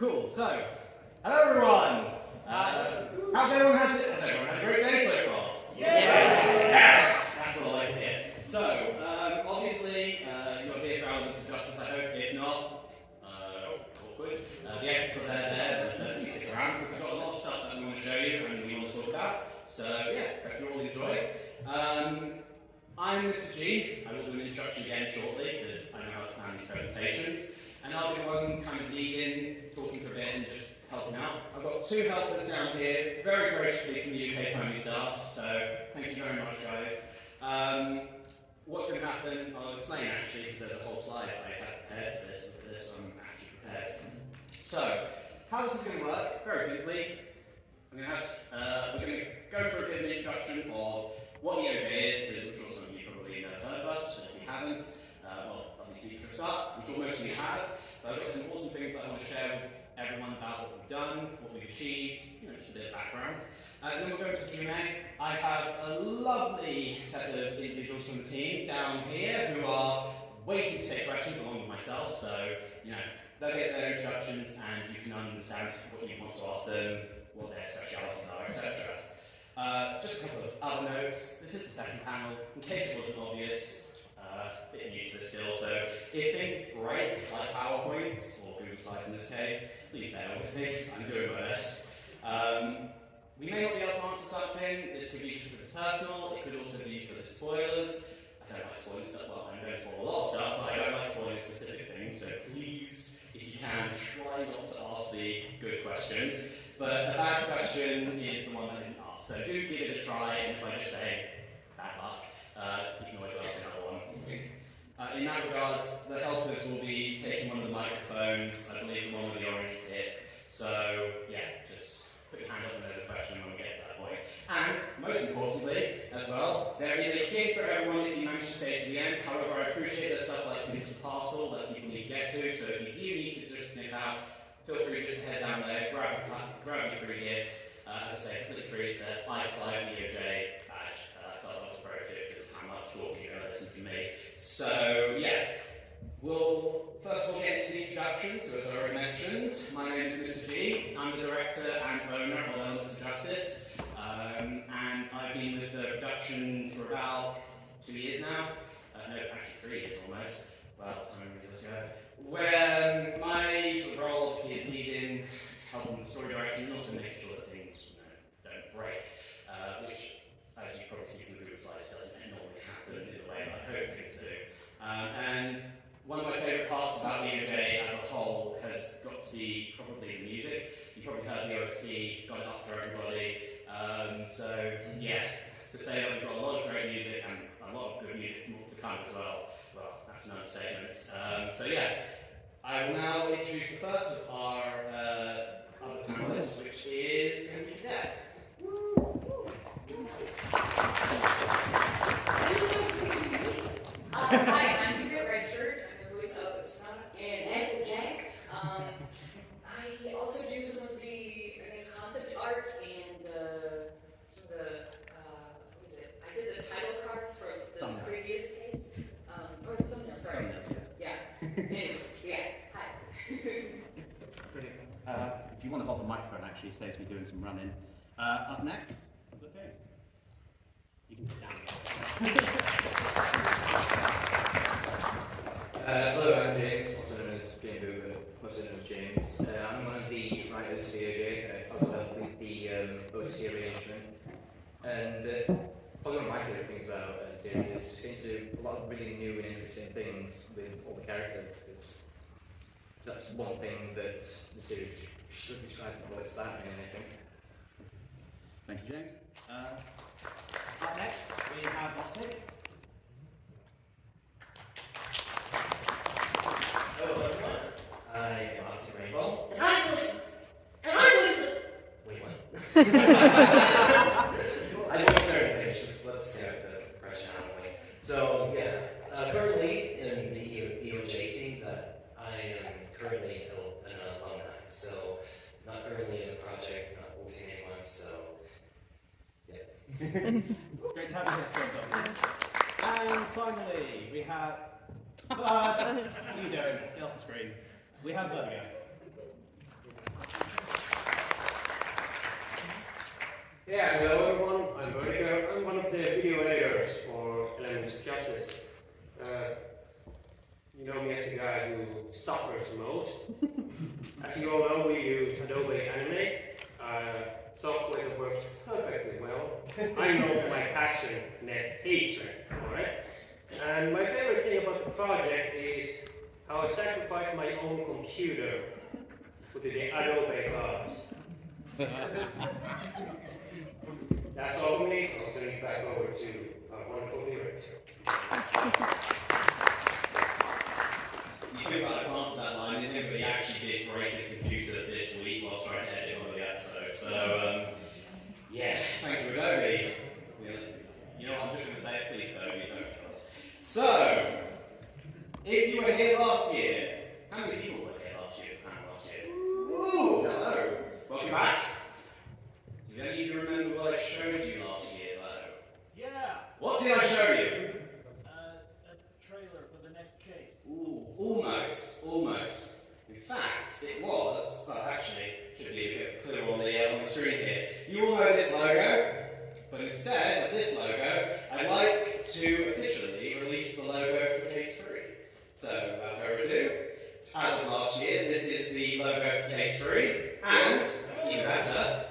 Cool. So, hello everyone. How's everyone had a great day so far? Yes. That's what I like to hear. So, obviously, you're here for elements of justice. I hope. If not, awkward. The exits are there, but please stick around because we've got a lot of stuff that we want to show you and we want to talk about. So, yeah, hope you all enjoy. I'm Mr. G. I will do an introduction again shortly because I know how to plan these presentations. And I'll be the one kind of leading, talking for a bit and just helping out. I've got two helpers down here, very graciously from the UK Pony staff, so thank you very much, guys. What's going to happen, I'll explain actually, because there's a whole slide I had prepared for this, I'm actually prepared. So, how this is going to work, very simply, we're going to go through a bit of an introduction of what EOJ is, because I'm sure some of you probably have heard of us, but if you haven't, well, I'll need to for a start. I'm sure most of you have, but I've got some awesome things that I want to share with everyone about what we've done, what we've achieved, just a bit of background. Then we'll go into Q&A. I have a lovely set of individuals from the team down here who are waiting to take questions along with myself, so, they'll get their introductions and you can understand what you want to ask them, what their specialities are, etc. Just a couple of other notes. This is the second panel. In case it wasn't obvious, a bit new to this still, so if things break, like PowerPoints, or Google Slides in this case, please bear with me, I'm doing my best. We may not be able to answer something. This could be just because it's personal, it could also be because it's spoilers. I don't like spoiling stuff, well, I'm going to spoil a lot of stuff, but I don't like spoiling specific things, so please, if you can, try not to ask the good questions. But a bad question is the one that isn't asked. So do give it a try, and if I just say bad luck, you can always ask another one. In that regard, the helpers will be taking one of the microphones, I believe the one with the orange tip. So yeah, just put your hand up when there's a question when we get to that point. And most importantly, as well, there is a gift for everyone if you manage to stay to the end. However, I appreciate there's stuff like pinch and parcel that people need to get to. So if you do need to just snip out, feel free just to head down there, grab your free gift. As I say, completely free. It's an Ice Live DOJ badge. I thought that was appropriate because how much will you going to listen to me? So yeah, we'll first of all get into the introduction. So as I already mentioned, my name is Mr. G. I'm the director and owner of Elements of Justice, and I've been with the production for about 2 years now. No, actually 3 years almost. Well, time really does go. Where my sort of role obviously is leading, helping with story direction, and also making sure that things don't break, which, as you probably see from the Google Slides, doesn't normally happen in the way that I hope things do. And one of my favourite parts about EOJ as a whole has got to be probably the music. You probably heard the OST, got it up for everybody. So yeah, to say that we've got a lot of great music and a lot of good music more to come as well. Well, that's an understatement. So yeah, I will now introduce the first of our other panelists, which is going to be Cadet. Hi, I'm Cadet Redshirt. I'm the voice of Snout and Jack. I also do some of the, concept art and some of the, what is it? I did the title cards for those previous days. Or the thumbnail, sorry. Yeah. Anyway, yeah. Hi. Brilliant. If you want to hold the microphone, actually, it saves me doing some running. Up next, I've got James. You can sit down. Hello, I'm James, also known as Bamboo, but also known as James. I'm one of the writers of EOJ. I also help with the OC arrangement. And probably one of my favourite things about the series is just getting to do a lot of really new and interesting things with all the characters, because that's one thing that the series should be trying to avoid starting, I think. Thank you, James. Up next, we have Optic. Hello everyone, I am Oxy Rainbow. And I was Wait, what? I don't start things, just let's stare at the question out of the way. So, yeah, currently in the EOJ team that I am currently an alumni. So, not currently in a project, not voicing anyone, so, yeah. Great to have you here, Santa. And finally, we have you don't, get off the screen. We have Verdyger. Yeah, hello everyone, I'm Verdyger. I'm one of the video editors for Elements of Justice. You know me as the guy who suffers most. As you all know, we use Adobe Animate, software that works perfectly well. I know my passion, net hatred for it. And my favorite thing about the project is how I sacrificed my own computer with the Adobe gods. That's all from me. I'll turn it back over to our wonderful director. You could add a to that line, didn't you? But he actually did break his computer this week whilst trying to edit one of the episodes. So, yeah, thank you, Adobe. You know what, I'm just going to say it, please, Adobe, don't kill us. So, if you were here last year, how many people were here last year? Ooh, hello. Welcome back. Does any of you remember what I showed you last year, though? Yeah! What did I show you? A trailer for the next case. Ooh, almost. In fact, it was, well actually, should be a bit clearer on the screen here. You all know this logo, but instead of this logo, I'd like to officially release the logo for Case 3. So, without further ado, as of last year, this is the logo for Case 3, and, even better,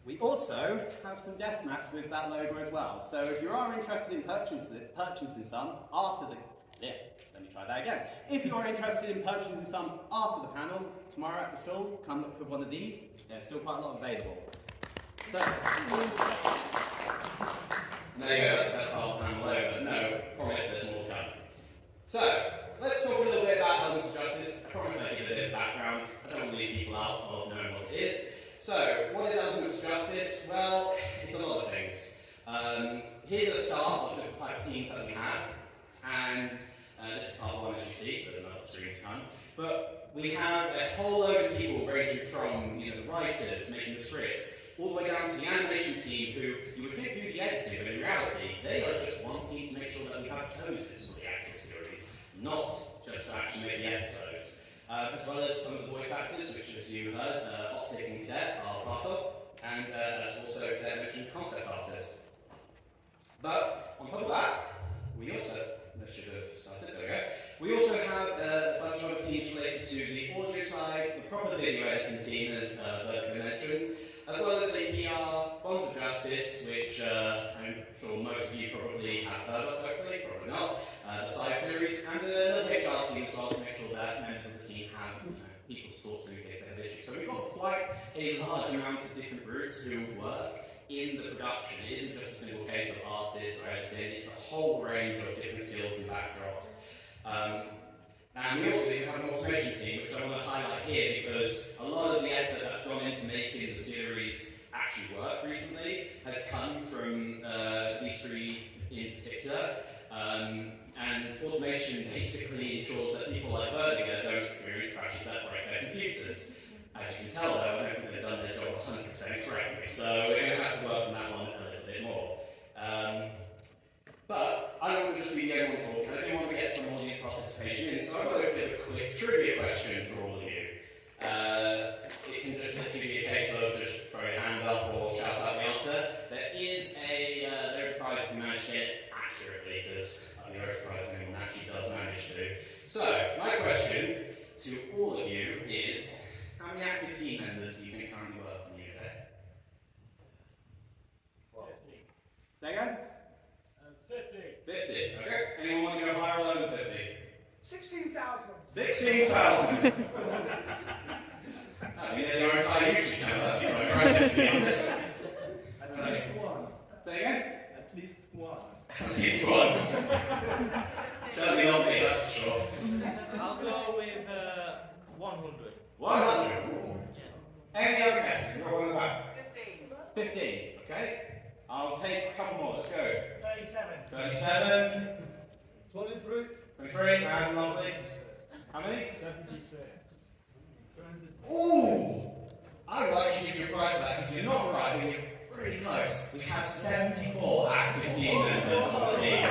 We also have some desk mats with that logo as well. So if you are interested in purchasing some after the... Yeah, let me try that again. If you are interested in purchasing some after the panel, tomorrow at the stall, come look for one of these. There's still quite a lot available. So... there you go, that's the whole panel over. No, promise there's more to come. So, let's talk a little bit about Elements of Justice. I promise I'll give a bit of background. I don't want to leave people out of knowing what it is. So, what is Elements of Justice? Well, it's a lot of things. Here's a start of just the type of teams that we have. And this is part one, as you see, so there's another stream to come. But we have a whole load of people ranging from the writers making the scripts, all the way down to the animation team who you would think do the editing, but in reality, they are just one team to make sure that we have poses for the actual series, not just to actually make the episodes. As well as some of the voice actors, which as you heard, Optic and Cadet are part of, and as also Cadet mentioned concept artists. But on top of that, we also, that should have started, there we go. We also have a bunch of other teams related to the audio side, the proper video editing team, as Verdyger mentioned, as well as a PR, Bonds of Justice, which I'm sure most of you probably have heard of, hopefully, probably not, the side series, and another HR team as well to make sure that members of the team have people to talk to in case they have issues. So we've got quite a large amount of different groups who work in the production. It isn't just a single case of artists or editing, it's a whole range of different skills and backdrops. And we also have an automation team, which I want to highlight here because a lot of the effort that's gone into making the series actually work recently has come from these three in particular. And automation basically ensures that people like Verdyger don't experience crashes that break their computers. As you can tell though, I don't think they've done their job 100% correctly, so we're going to have to work on that one a little bit more. But I don't want to just be the only one talking, I do want to get some audience participation in, so I've got a bit of a quick trivia question for all of you. It can just literally be a case of just throw your hand up or shout out the answer. There is a prize if you manage to get it accurately, because I'm very surprised if anyone actually does manage to. So, my question to all of you is, how many active team members do you think currently work in the UK? 50. Say again? 50. 50, okay. Anyone want to go higher or lower than 50? 16,000. 16,000! I mean, they're your entire YouTube channel, that'd be quite impressive to be honest. At least one. Say again? At least one. At least one. Certainly not me, that's for sure. I'll go with 100. 100. Any other guesses? We've got one in the back. 15. 15, okay. I'll take a couple more, let's go. 37. 37. 23. 23, and lastly. How many? 76. Ooh! I will actually give you a prize for that because you're not right, but you're pretty close. We have 74 active team members on the team.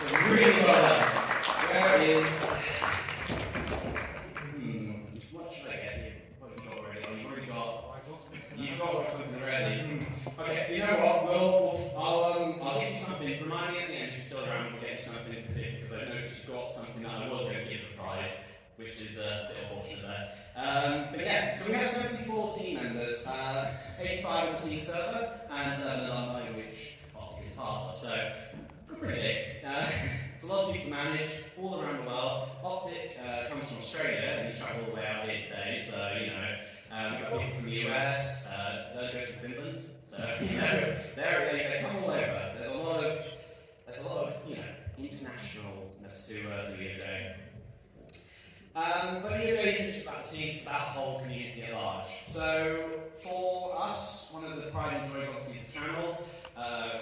So really well done. Where is... what should I get you? What have you got already? Oh, you've thought of something already. Okay, you know what? I'll give you something. Remind me at the end if you're still around. We'll get you something in particular because I noticed you got something that I was going to give as a prize, which is a bit unfortunate there. But yeah, so we have 74 team members, 85 on the team server, and 11 alumni, which Optic is part of. So we're pretty big. It's a lot of people to manage all around the world. Optic comes from Australia, and he's travelled all the way out here today, so you know, we've got people from the US, Verdyger from Finland, so you know, they come all over. There's a lot of you know, internationalness to EOJ. But EOJ isn't just about the team, it's about the whole community at large. So for us, one of the pride and joys obviously is the channel,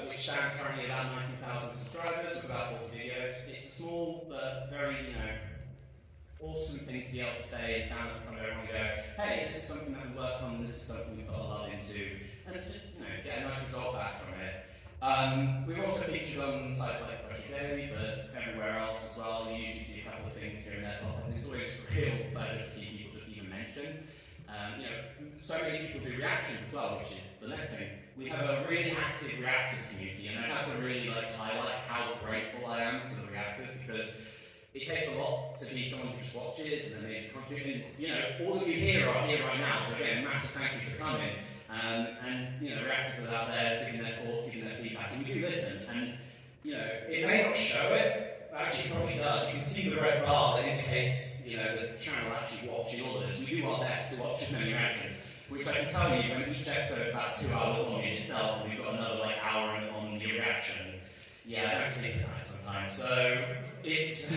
which stands currently about 19,000 subscribers with about 40 videos. It's a small but very, you know, awesome thing to be able to say, stand up in front of everyone and go, hey, this is something that we work on, this is something we've got a lot into, and to just, you know, get a nice result back from it. We've also featured on sites like Project Daily, but everywhere else as well. You usually see a couple of things here and there pop up, and it's always a real pleasure to see people just even mention. You know, so many people do reactions as well, which is the next thing. We have a really active reactors community, and I have to really highlight how grateful I am to the reactors because it takes a lot to be someone who just watches and then maybe contributing. You know, all of you here are here right now, so again, massive thank you for coming. And you know, reactors are out there giving their thoughts, giving their feedback, and we do listen. And you know, it may not show it, but actually it probably does. You can see the red bar that indicates, you know, the channel actually watching all of this. We do our best to watch as many reactions, which I can tell you, when each episode is about 2 hours long in itself, and we've got another hour on the reaction. Yeah, I don't sleep at night sometimes. So it's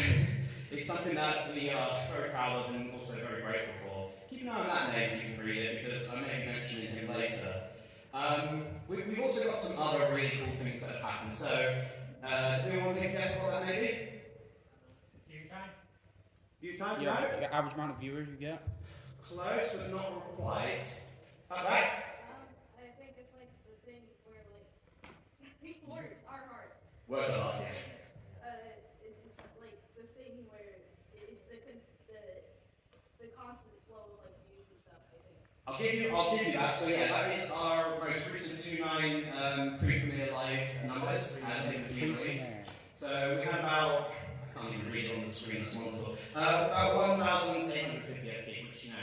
something that we are very proud of and also very grateful for. Keep an eye on that name if you can read it, because I may be mentioning him later. We've also got some other really cool things that have happened. So, does anyone want to take a guess what that may be? View time? Yeah, No? the average amount of viewers you get. Close, but not quite. How about? I think it's like the thing where words are hard. Words are hard, yeah. It's like the thing where the constant flow of views and stuff. I think. I'll give you that. So yeah, that is our most recent 2.9 pre-premiere live numbers as they were being released. So we had about, I can't even read it on the screen, it's wonderful. About 1,850 XP, which, you know,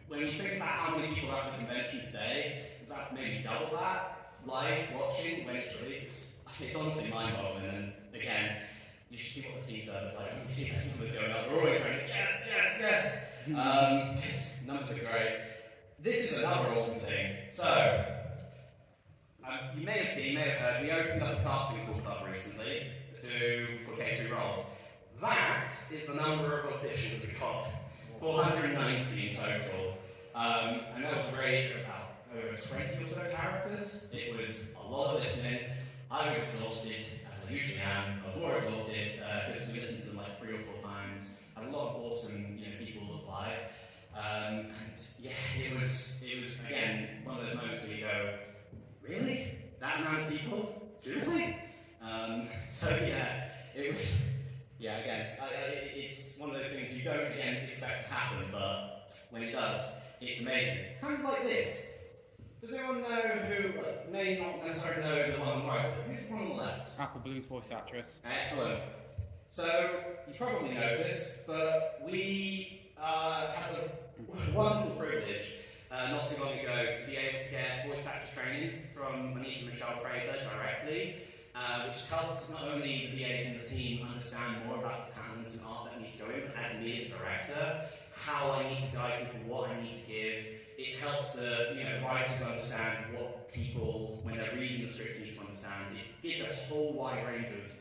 when you think about how many people are at the convention today, about maybe double that live watching when it's released. It's honestly mind-boggling. And again, you should see what the team server's like. You see those numbers going up. We're always going, yes, yes, yes. Because numbers are great. This is another awesome thing. So, you may have seen, you may have heard, we opened up a casting call club recently for K3 roles. That is the number of auditions we got. 490 in total. And that was great, about over 20 or so characters. It was a lot of listening. I was exhausted, as I usually am. I was more exhausted because we listened to them 3 or 4 times. Had a lot of awesome people apply. And yeah, it was again one of those moments where you go, really? That amount of people? Seriously? So yeah, it was. Yeah, again, it's one of those things you don't expect to happen, but when it does, it's amazing. Kind of like this. Does anyone know who may not necessarily know the one on the right? Who's the one on the left? Apple Blue's voice actress. Excellent. So, you probably noticed, but we had the wonderful privilege not too long ago to be able to get voice actor training from Monique and Michelle Craver directly, which helps not only the VAs in the team understand more about the talent and art that needs to go in, but as me as a director, how I need to guide people, what I need to give. It helps the writers understand what people, when they're reading the script, need to understand. It gives a whole wide range of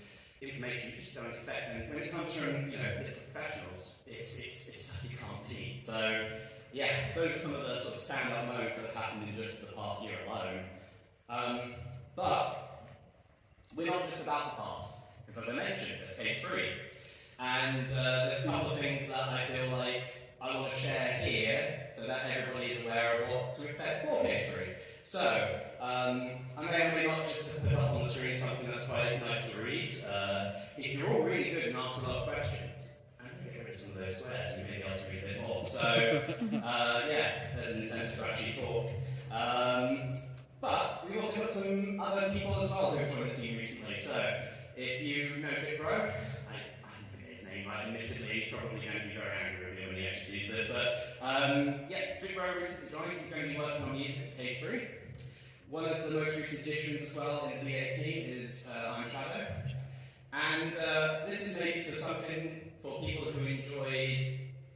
information you just don't expect. And when it comes from little professionals, it's stuff you can't beat. So yeah, those are some of the sort of standout moments that have happened in just the past year alone. But we're not just about the past, because as I mentioned, there's case 3. And there's a couple of things that I feel like I want to share here so that everybody is aware of what to expect for case 3. So, I may not just put up on the screen something that's quite nice to read. If you're all really good and ask a lot of questions, and get rid of some of those swears, you may be able to read a bit more. So, yeah, there's an incentive to actually talk. also got some other people as well who've joined the team recently. So if you know Trick Bro, I forget his name, right? Admittedly, he's probably going to be very angry with me when he actually sees this. But yeah, Trick Bro recently joined. He's going to be working on music for Case 3. One of the most recent additions as well in the VA team is I'm Shadow. And this is maybe to something for people who enjoyed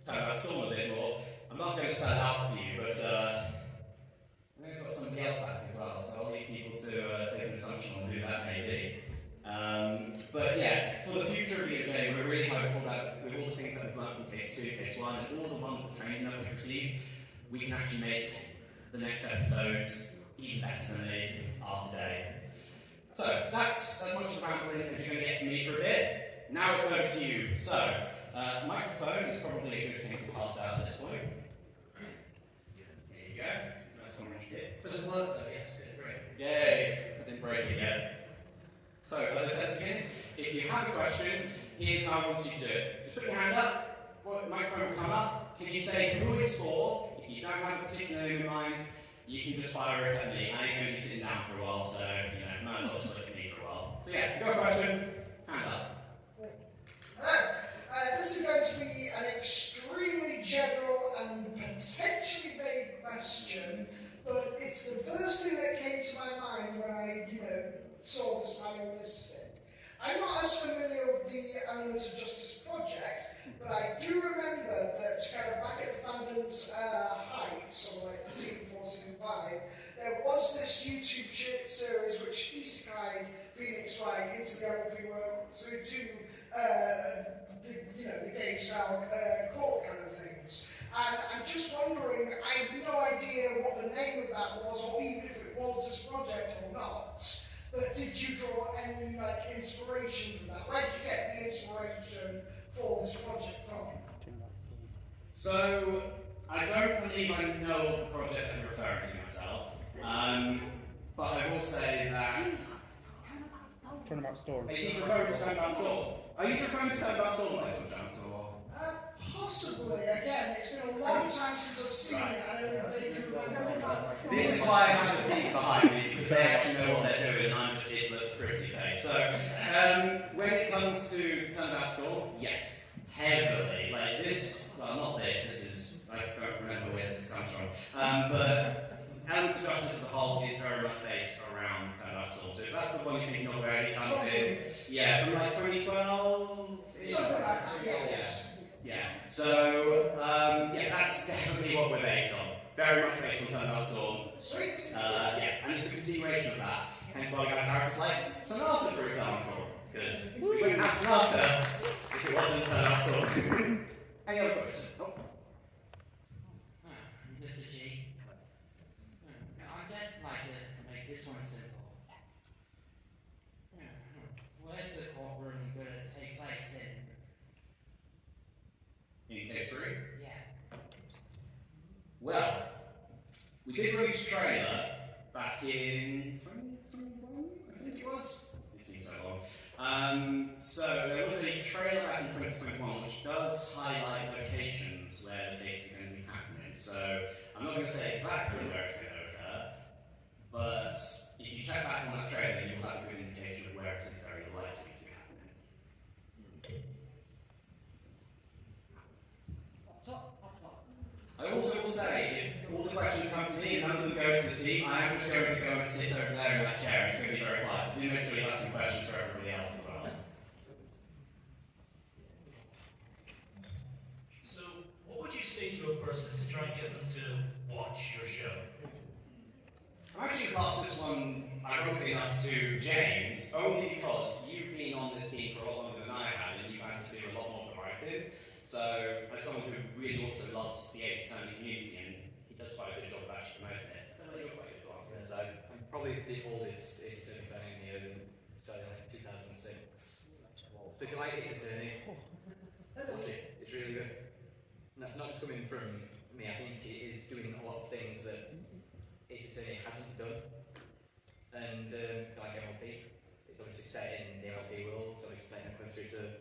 Turnabout Storm a bit more. I'm not going to set it out for you, but I'm going to put somebody else back as well, so I'll leave people to take an assumption on who that may be. But yeah, for the future of VOJ, we're really hopeful that with all the things that we've learned from Case 2, Case 1, and all the wonderful training that we've received, we can actually make the next episodes even better than they are today. So that's as much rambling as you're going to get from me for a bit. Now it's over to you. So, microphone is probably a good thing to pass out at this point. There you go. Nice one, Richard. Does it work though? Yes, good, great. Yay! I didn't break it yet. So, as I said at the beginning, if you have a question, here's how I want you to do it. Just put your hand up, the microphone will come up. Can you say who it's for? If you don't have a particular name in mind, you can just fire it at me. I ain't going to be sitting down for a while, so, might as well just look at me for a while. So yeah, got a question? Hand up. Hello. This is going to be an extremely general and potentially vague question, but it's the first thing that came to my mind when I, saw this panel listed. I'm not as familiar with the Elements of Justice project, but I do remember that kind of back at the fandom's height, so like season 4, season 5, there was this YouTube series which isekai'd Phoenix Wright into the LP world through to the game style court kind of things. And I'm just wondering, I have no idea what the name of that was, or even if it was this project or not. But did you draw any inspiration from that? Where did you get the inspiration for this project from? So, I don't believe I know of the project that you're referring to myself. But I will say that. Turnabout Storm. Is he referring to Turnabout Storm? Are you referring to Turnabout Storm by some chance? Possibly. Again, it's been a long time since I've seen it. I don't know if they can remember. This is why I have the team behind me, because they actually know what they're doing, and I'm just here to look pretty face. So, when it comes to Turnabout Storm, yes, heavily. Like this, well, not this, this is, I don't remember where this comes from. But Elements of Justice as a whole is very much based around Turnabout Storm. So if that's the one you're thinking of where it comes in, yeah, from like 2012? Something like that, yes. Yeah, so, that's definitely what we're based on. Very much based on Turnabout Storm. Sweet. And it's a continuation of that. Hence why we have characters like Sonata, for example. Because we wouldn't have Sonata if it wasn't Turnabout Storm. Any other questions? Oh. Mr. G. I'd like to make this one simple. Where's the courtroom going to take place in? In Case 3? Yeah. Well, we did release a trailer back in 2021, I think it was. It seems so long. So there was a trailer back in 2021 which does highlight locations where the case is going to be happening. So I'm not going to say exactly where it's going to occur, but if you check back on that trailer, you'll have a good indication of where it is very likely to be happening. I also will say, if all the questions come to me and none of them go to the team, I am just going to go and sit over there in that chair. It's going to be very quiet. So do make sure you have some questions for everybody else as well. So, what would you say to a person to try and get them to watch your show? I'm actually passed this one, ironically enough, to James, only because you've been on this team for a lot longer than I have, and you've had to do a lot more of the writing. So, as someone who really also loves the Ace Attorney community, and he does quite a good job of actually promoting it, I feel like you're quite good to answer this. So I'm probably the oldest Ace Attorney fan in here, so like 2006. So if you like Ace Attorney, watch it. It's really good. And that's not just coming from me. I think it is doing a lot of things that Ace Attorney hasn't done. And like MLP, it's obviously set in the MLP world, so it's set in a country to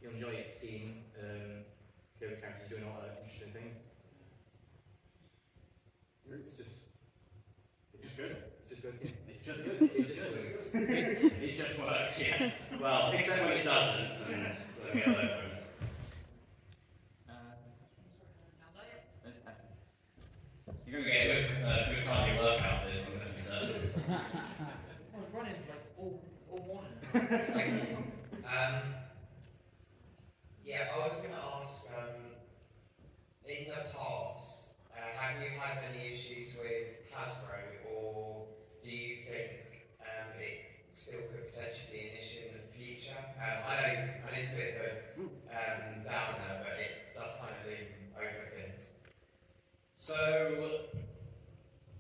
you'll enjoy it seeing hero characters doing a lot of interesting things. It's just good. It's just good. just good. It just works, yeah. Well, except when it doesn't, and we have those moments. You're going to get a good cardio workout with this, I'm definitely certain. I was running like all morning. Thank you. Yeah, I was going to ask, in the past, have you had any issues with Hasbro, or do you think it still could potentially be an issue in the future? I know it's a bit of a downer, but it does kind of loom over things. So,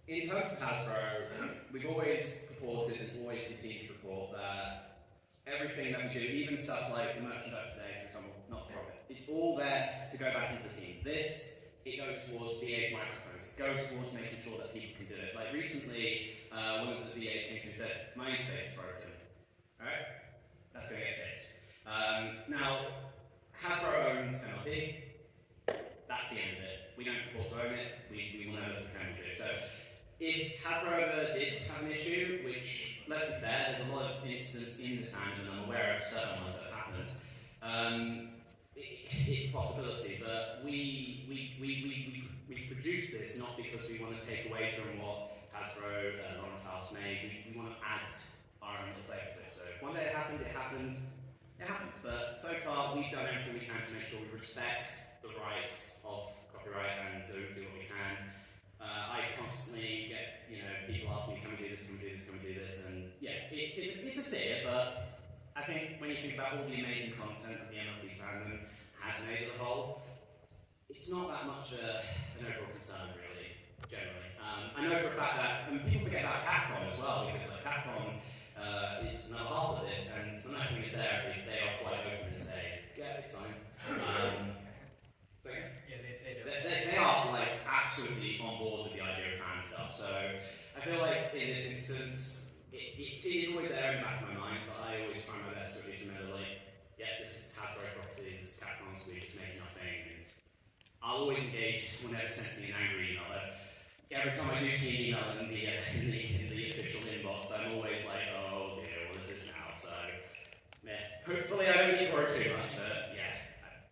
in terms of Hasbro, we've always reported and always continue to report that everything that we do, even stuff like the merchandise today, for example, not for profit, it's all there to go back into the team. This, it goes towards VA's microphones, it goes towards making sure that people can do it. Like recently, one of the VAs came to me and said, my interface is broken. Alright? That's going to get fixed. Now, Hasbro owns MLP. That's the end of it. We don't purport to own it. We will never pretend we do. So, if Hasbro ever did have an issue, which, let's be fair, there's a lot of incidents in the fandom, and I'm aware of certain ones that have happened. It's a possibility, but we produce this not because we want to take away from what Hasbro and Lauren Faust made. We want to add our own little flavour to it. So, if one day it happened, it happened. It happens, but so far we've done everything we can to make sure we respect the rights of copyright and do what we can. I constantly get people asking me, can we do this, can we do this, can we do this, and yeah, it's a fear, but I think when you think about all the amazing content that the MLB fandom has made as a whole, it's not that much an overall concern really, generally. I know for a fact that, and people forget about Capcom as well, because like Capcom is another half of this, and the nice thing there is they are quite open and say, yeah, it's fine. They are like absolutely on board with the idea of fan stuff. So I feel like in this instance, it is always there in the back of my mind, but I always try my best to at least remember, like, yeah, this is Hasbro properties, Capcom's, we're just making our thing, and I'll always engage if someone ever sends me an angry email. Every time I do see an email in the official inbox, I'm always like, oh dear, what is this now? So yeah, hopefully I don't need to worry too much, but yeah,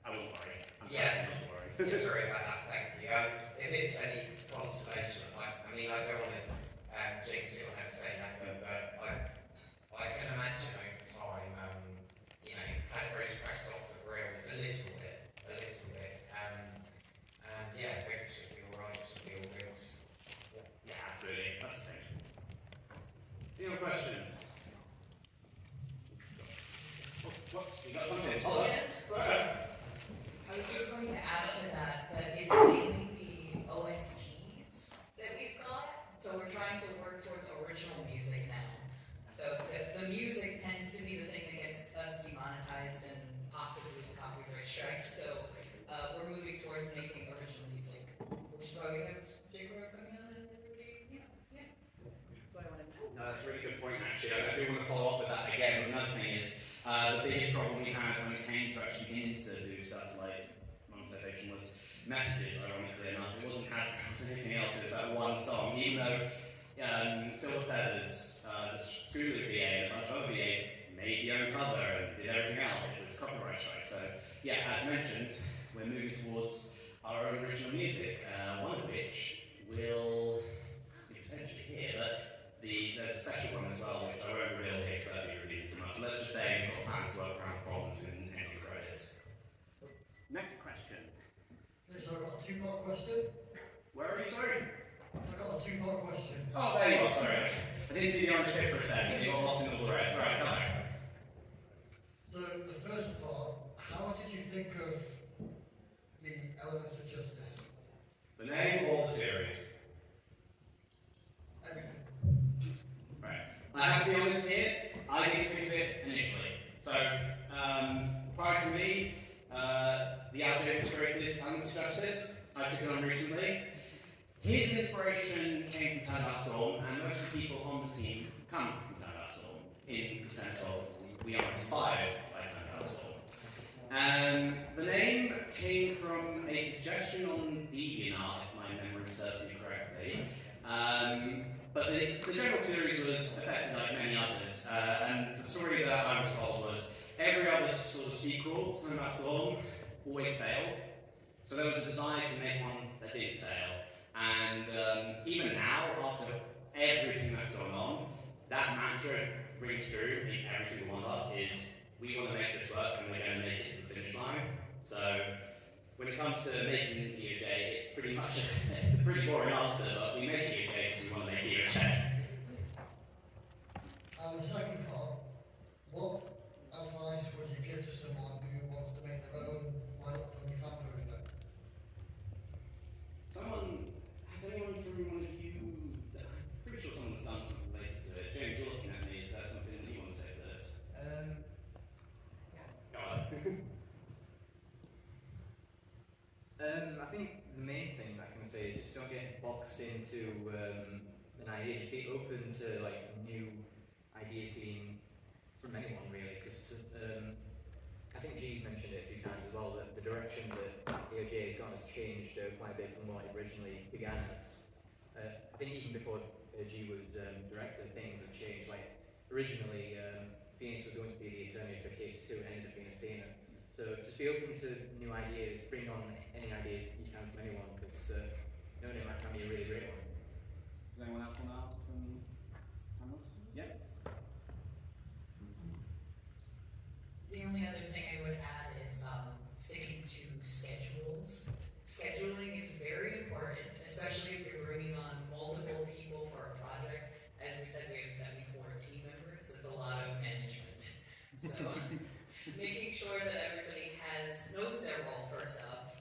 I won't worry. I'm not to worry. Yeah, sorry about that, thank you. If it's any consolation, I mean, I don't want to jinx it or never say never, but I can imagine over time, Hasbro's pressed off the grill a little bit, and yeah, it should be alright, should be all good. Yeah, absolutely, that's the thing. Any other questions? Oh, what? You got something? Oh, yeah. I was just going to add to that it's mainly the OSTs that we've got. So we're trying to work towards original music now. So the music tends to be the thing that gets us demonetized and possibly copyright strikes. So we're moving towards making original music, which is why we have J-Roy coming out and everybody, yeah. That's what I wanted to know. No, that's a really good point actually. I do want to follow up with that again. But another thing is, the biggest problem we had when it came to actually beginning to do stuff like monetization was messages, ironically enough. It wasn't Hasbro, it was anything else. It was that one song. Even though Silver Feathers, the Scooter VA, and a bunch of other VAs made the own cover and did everything else, it was copyright strike. So yeah, as mentioned, we're moving towards our own original music, one of which will be potentially here, but there's a special one as well, which I won't reveal here because that'd be revealing too much. Let's just say we've got plans to work around problems in any credits. Next question. Okay, so I've got a two-part question. Where are you, sorry? I've got a two-part question. Oh, there you are, sorry. I didn't see the orange tip for a second, you got lost in all the red. Alright, come on. So the first part, how did you think of the Elements of Justice? The name or the series? Everything. Right. I have to be honest here, I didn't think of it initially. So, prior to me, the James created Elements of Justice. I took it on recently. His inspiration came from Turnabout Storm, and most of the people on the team come from Turnabout Storm, in the sense of we are inspired by Turnabout Storm. The name came from a suggestion on DeviantArt, if my memory serves me correctly. But the general series was affected like many others, and the story that I was told was every other sort of sequel to No Matter Long always failed. So there was a desire to make one that didn't fail. And even now, after everything that's going on, that mantra rings true in every single one of us is we want to make this work and we're going to make it to the finish line. So when it comes to making EOJ, it's pretty much it's a pretty boring answer, but we make EOJ because we want to make EOJ. And the second part, what advice would you give to someone who wants to make their own My Little Pony fan project? Has anyone from one of you, I'm pretty sure someone's done something related to it. James, you're looking at me, is there something that you want to say to this? Go on. I think the main thing I can say is just don't get boxed into an idea. Just be open to like new ideas being from anyone really. Because I think G's mentioned it a few times as well that the direction that EOJ has gone has changed quite a bit from what it originally began as. I think even before G was director, things have changed. Like originally, Phoenix was going to be the attorney for case 2 and ended up being Athena. So just be open to new ideas, bring on any ideas that you can from anyone, because no, it might be a really great one. Does anyone else want to ask from panels? Yeah. The only other thing I would add is sticking to schedules. Scheduling is very important, especially if you're bringing on multiple people for a project. As we said, we have 74 team members. It's a lot of management. So making sure that everybody knows their role first off,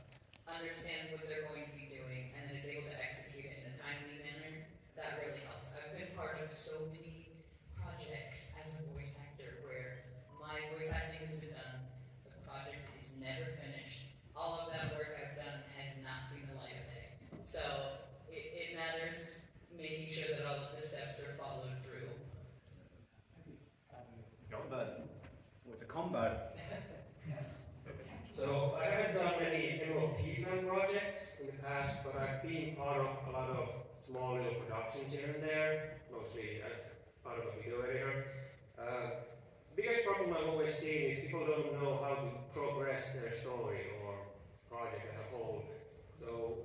understands what they're going to be doing, and then is able to execute it in a timely manner, that really helps. I've been part of so many projects as a voice actor where my voice acting has been done, the project is never finished, all of that work I've done has not seen the light of day. So it matters making sure that all of the steps are followed through. Combo. Oh, it's a combo. Yes. So I haven't done any PonyCon projects in the past, but I've been part of a lot of small little productions here and there, mostly as part of a video editor. The biggest problem I've always seen is people don't know how to progress their story or project as a whole. So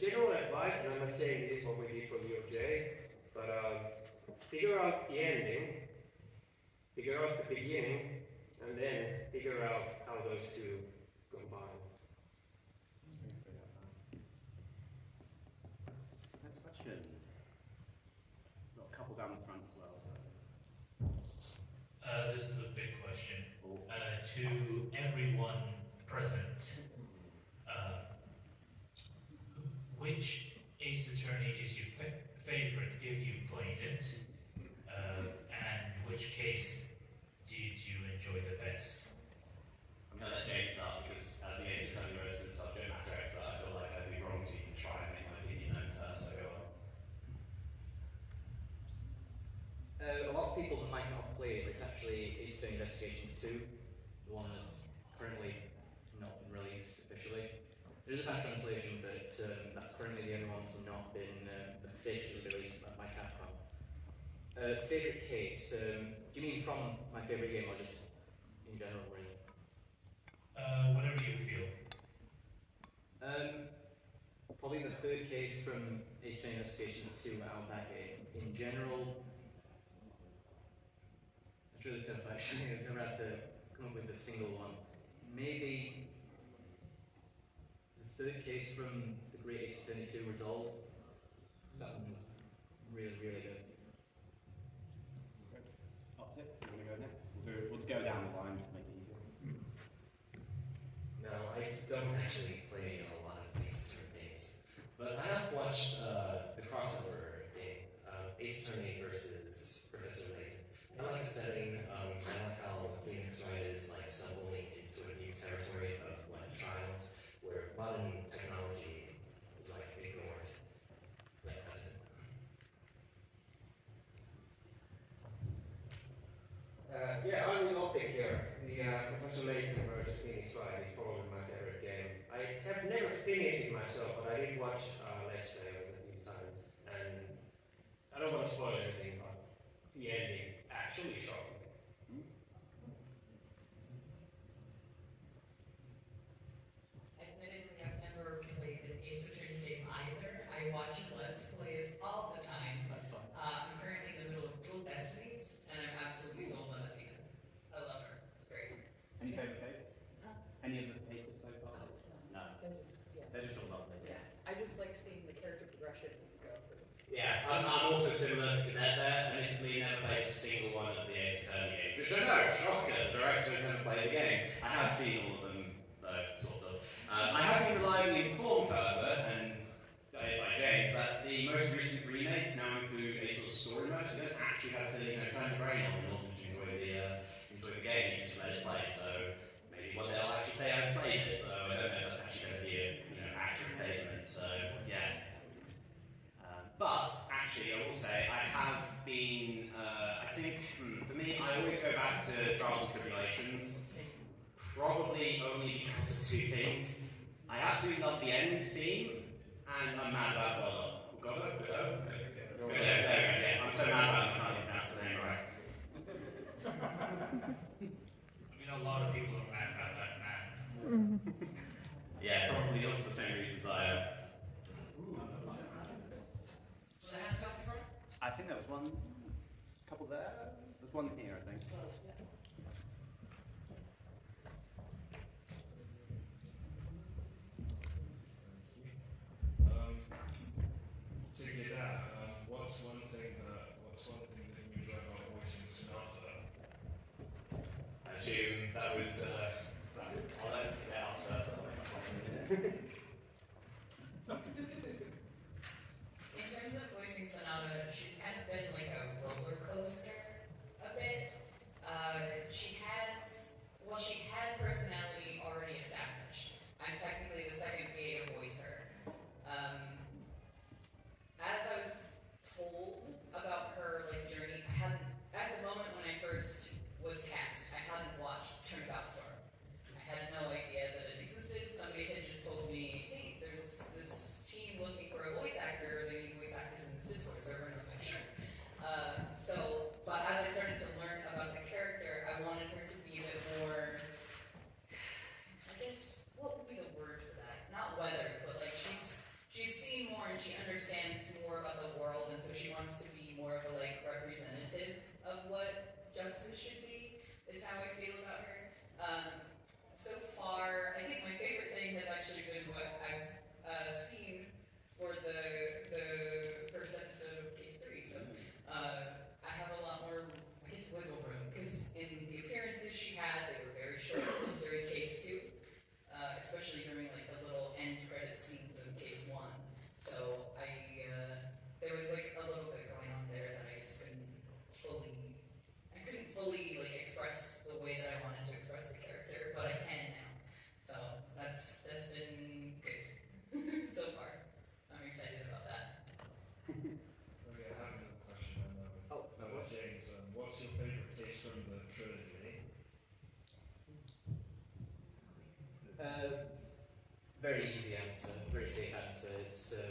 general advice, and I'm not saying this is what we did for EOJ, but figure out the ending, figure out the beginning, and then figure out how those two combine. Next question. Got a couple down the front as well. So. This is a big question. To everyone present, which Ace Attorney is your favorite if you've played it? And which case did you enjoy the best? I'm going to let James start because as the Ace Attorney resident subject matter expert, I feel like I'd be wrong to even try and make my opinion known first, so go on. A lot of people that might not have played it, it's actually Ace Attorney Investigations 2, the one that's currently not been released officially. There's a fan translation, but that's currently the only one that's not been officially released by Capcom. Favourite case? Do you mean from my favourite game or just in general, really? Whatever you feel. Probably the third case from Ace Attorney Investigations 2 out back in general. It's really tough actually. I've never had to come up with a single one. Maybe the third case from the Great Ace Attorney 2 Resolve. That one was really, really good. Up tip. You want to go next? We'll go down the line just to make it easier. No, I don't actually play a lot of these different games, but I have watched the crossover game, Ace Attorney versus Professor Layton. I like the setting. I like how Phoenix Wright is like stumbling into a new territory of like trials where modern technology is like ignored. Yeah, that's it. I'm also similar to Cadet there, and admittedly never played a single one of the Ace Attorney games. Which I know, shocker, the director has never played the games. I have seen all of them, though, sort of. I have been reliably informed, however, and by James, that the most recent remakes now include a sort of story mode, so you don't actually have to, turn your brain on in order to enjoy the game, you can just let it play, so maybe one day I'll actually say I've played it, though I don't know if that's actually going to be a, accurate statement, so, yeah. But, actually, I will say, I have been, I think, for me, I always go back to Trials and Tribulations, probably only because of two things. I absolutely love the end theme, and I'm mad about Godot. There we go, yeah. I'm so mad about it, I can't even pronounce the name right. I mean, a lot of people are mad about that man. Yeah, probably not for the same reasons I am. So the hands come from? I think there was one, a couple there. There's one here, I think. To get that, what's one thing that you enjoy about voicing Sonata? I assume that was, I'll let you ask first. In terms of voicing Sonata, she's kind of been like a roller coaster a bit. She had personality already established. I'm technically the second PA to voice her. As I was told about her journey, at the moment when I first was cast, I hadn't watched Turnabout Storm. I had no idea that it existed. Somebody had just told me, hey, there's this team looking for a voice actor. They need voice actors in this Discord server, and I was like, sure. But as I started to learn about the character, I wanted her to be a bit more, I guess, what would be the word for that? Not weathered, but she's seen more and she understands more about the world, and so she wants to be more of a representative of what justice should be, is how I feel about her. So far, I think my favorite thing has actually been what I've seen for the first episode of Case 3. So I have a lot more, I guess, wiggle room, because in the appearances she had, they were very short during Case 2, especially during the little end credit scenes in Case 1. So there was a little bit going on there that I just couldn't fully express the way that I wanted to express the character, but I can now. So that's been good so far. I'm excited about that. Okay, I have another question. James, what's your favourite case from the trilogy? Very easy answer, very safe answer. It's the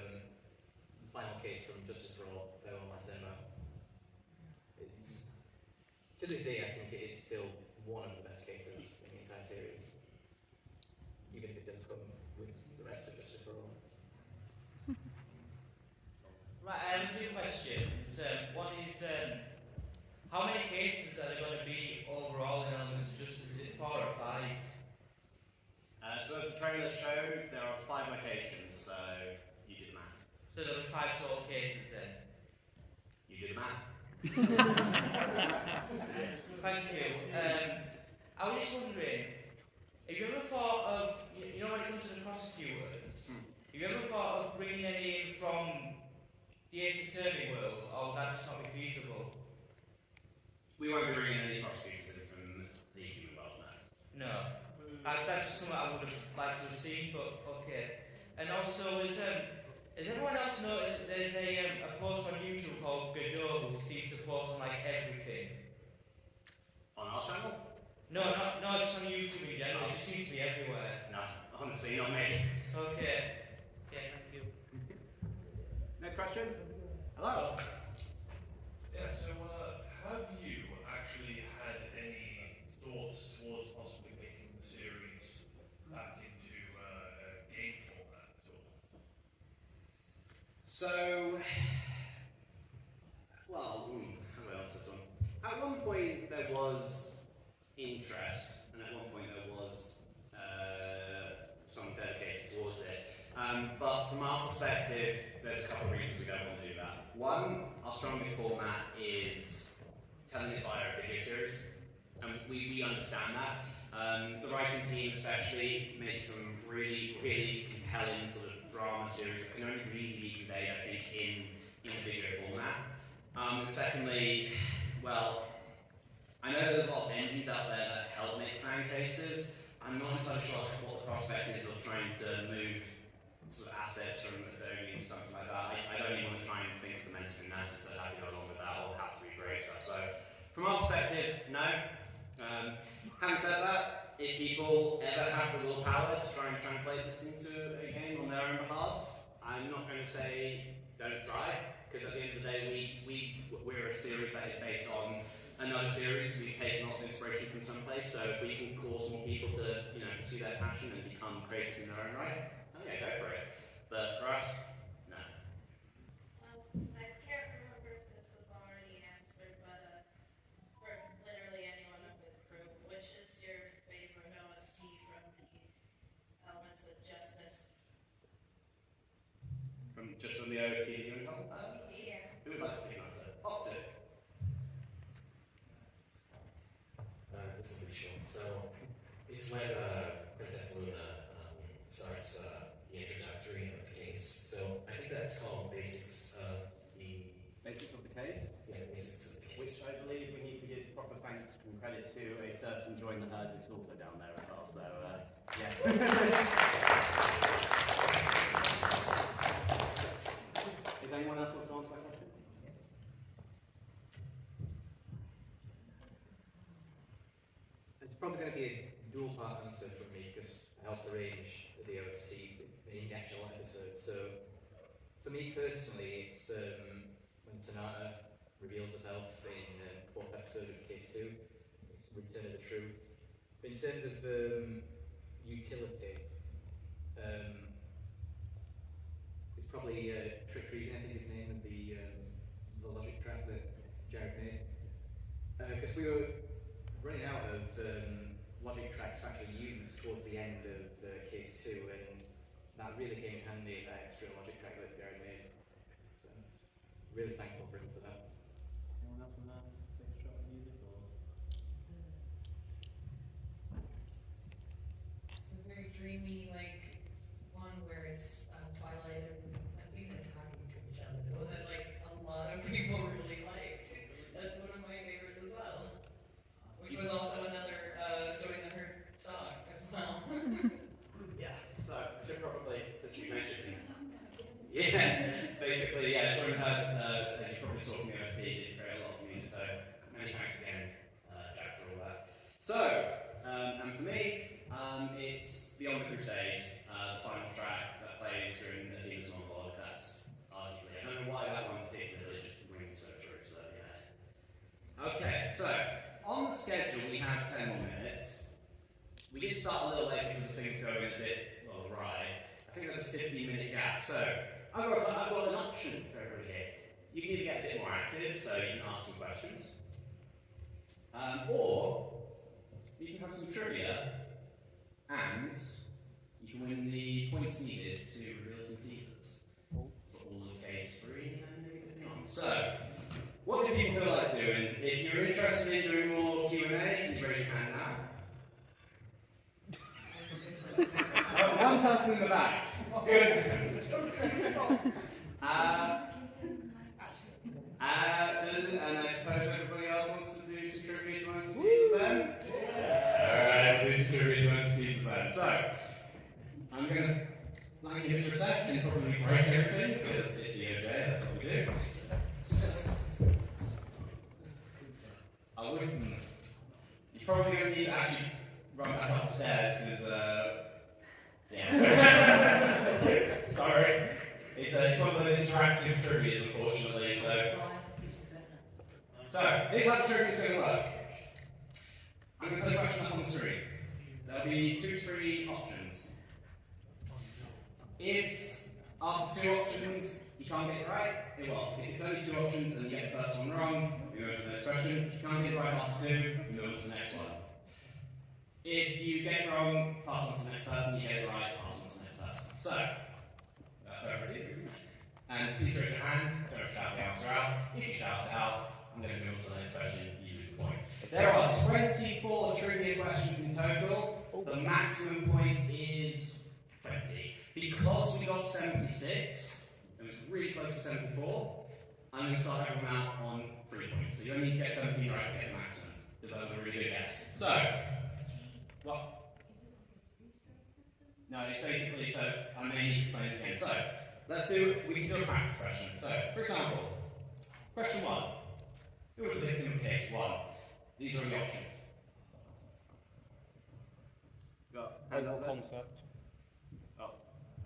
final case from Justice for All, It's, to this day, I think it is still one of the best cases in the entire series, even if it does come with the rest of Justice for All. Right, two questions. One is, how many cases are there going to be overall in Elements of Justice? Is it 4 or 5? So as the trailer showed, there are 5 locations, so you do the math. So there'll be 5 total cases then? You do the math. Thank you. I was just wondering, have you ever thought of, when it comes to the prosecutors, have you ever thought of bringing any in from the Ace Attorney world, or would that just not be feasible? We won't be bringing any prosecutors in from the human world, no. No. That's just something I would have liked to have seen, but okay. And also, has everyone else noticed that there's a post on YouTube called Godot who seems to post on everything? On our channel? No, just on YouTube in general. It just seems to be everywhere. No, honestly, not me. Okay. Yeah, thank you. Next question. Hello. Yeah, so have you actually had any thoughts towards possibly making the series back into a game format at all? So, well, how else this one? At one point there was interest, and at one point there was some dedicated towards it. But from our perspective, there's a couple of reasons we don't want to do that. One, one, our strongest format is telling it via a video series. And we understand that. The writing team especially made some really, really compelling sort of drama series that can only really be conveyed, I think, in a video format. And secondly, well, I know there's a lot of engines out there that help make fan cases. I'm not entirely sure what the prospect is of trying to move sort of assets from Adobe and something like that. I don't even want to try and think of the mentoring assets that have to go along with that or have to be great stuff. So, from our perspective, no. Having said that, if people ever have the willpower to try and translate this into a game on their own behalf, I'm not going to say don't try, because at the end of the day, we're a series that is based on another series. We've taken a lot of inspiration from someplace, so if we can cause more people to, pursue their passion and become creators in their own right, oh yeah, go for it. But for us, no. I can't remember if this was already answered, but for literally anyone of the crew, which is your favorite OST from the Elements of Justice? From the OST you were talking about? Yeah. Who would like to see an answer? Optic. This will be short. So, it's when Princess Luna starts the introductory of the case. So, I think that's called Basics of the... Basics of the case? Yeah, Basics of the case. Which I believe we need to give proper thanks and credit to a certain Join the Herd who's also down there as well, so yeah. If anyone else wants to answer that question? It's probably going to be a dual part answer from me because I helped arrange the OST in the actual episode. So, for me personally, it's when Sonata reveals herself in the 4th episode of Case 2. It's Return of the Truth. But in terms of utility, it's probably Trick Reason, I think is the name of the logic track that Jared made. Because we were running out of logic tracks to actually use towards the end of Case 2, and that really came in handy, that extra logic track that Jared made. So, really thankful for him for that. Anyone else want to take a shot at music? Or? The very dreamy, one where it's Twilight and Athena talking to each other, the one that, a lot of people really liked. That's one of my favorites as well. Which was also another Join the Herd song as well. Yeah, so I should probably, since you mentioned yeah, basically, yeah, Join the Herd, as you probably saw from the OST, did create a lot of music, so many thanks again, Jack, for all that. So, and for me, it's Beyond the Crusade, the final track that plays during Athena's monologue. That's arguably, I don't know why that one particularly just rings so true, so yeah. Okay, so, on the schedule we have 10 more minutes. We did start a little late because of things going a bit, awry. I think there's a 15-minute gap, so I've got an option for everybody here. You can either get a bit more active, so you can ask some questions, or you can have some trivia, and you can win the points needed to reveal some teasers for all of Case 3 and maybe beyond. So, what do people feel like doing? If you're interested in doing more Q&A, can you raise your hand now? One person in the back. Good. And I suppose everybody else wants to do some trivia to answer teasers then? Alright, do some trivia to answer teasers then. So, I'm going to give it for a sec and probably break everything because it's EOJ, that's what we do. I wouldn't. You probably don't need to actually run back up the stairs because, yeah. Sorry. It's one of those interactive trivias, unfortunately, so. So, here's how the trivia is going to work. I'm going to put a question up on the screen. There'll be 2 to 3 options. If after 2 options you can't get it right, well, if it's only 2 options and you get the first one wrong, we move on to the next question. If you can't get it right after 2, we move on to the next one. If you get it wrong, pass on to the next person. You get it right, pass on to the next person. So, without further ado, And please raise your hand, don't shout the answer out. If you shout it out, I'm going to move on to the next question, you lose the point. There are 24 trivia questions in total. The maximum point is 20. Because we got 76, and it was really close to 74, I'm going to start everyone out on 3 points. So you only need to get 17 right to get the maximum. Because that was a really good guess. So, what? No, it's basically, so I may need to explain this again. So, we can do a practice question. So, for example, question 1. Who was the victim of case 1? These are the options. Overall concept. Oh.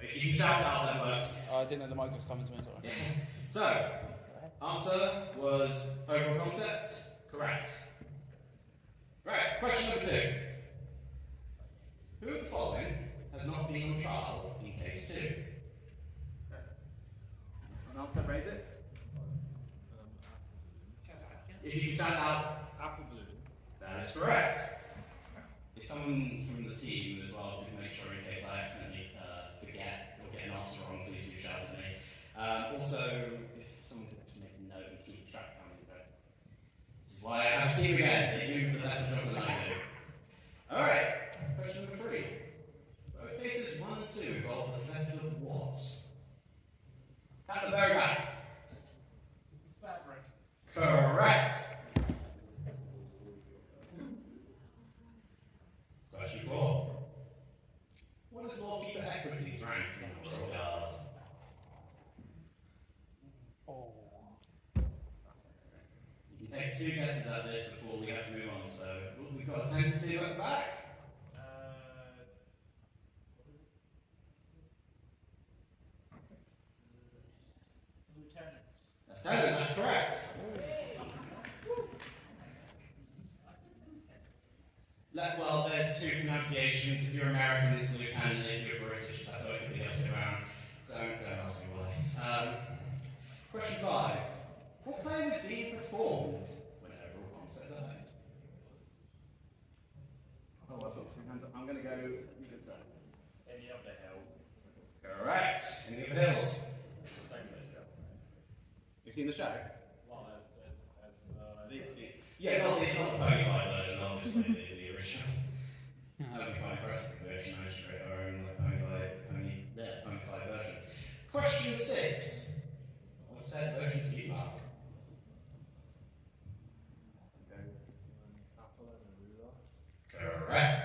If you can shout it out, that works. I didn't know the mic was coming to me, sorry. So, answer was overall concept. Correct. Right, question number 2. Who of the following has not been on trial in case 2? An answer, raise it. If you can shout out, Apple blue. that is correct. If someone from the team as well could make sure in case I accidentally forget or get an answer wrong, please do shout at me. Also, if someone could actually make a note and keep track of how many votes. This is why I have a team again. They do the better job than I do. Alright, question number 3. Both cases 1 and 2 involve the theft of what? At the very back. Fabric. Correct. Question 4. What is Lawkeeper Equities rank in the regard? Oh. You can take 2 guesses at this before we have to move on. So we've got 10 to 2 at the back. Lieutenant. That's correct. Well, there's 2 pronunciations. If you're American, it's lieutenant. If you're British, I thought it could be the other way around. Don't ask me why. Question 5. What play was being performed when overall concept died? Oh, I've got 2 hands up. I'm going to go. You can say. Any of the hills. Correct. Any of the hills? Same as the You've seen the show? Well, Yeah, not the PonyCon version, obviously, the original. That would be quite impressive if we actually managed to create our own PonyCon version. Question 6. What said versions keep mark? Correct.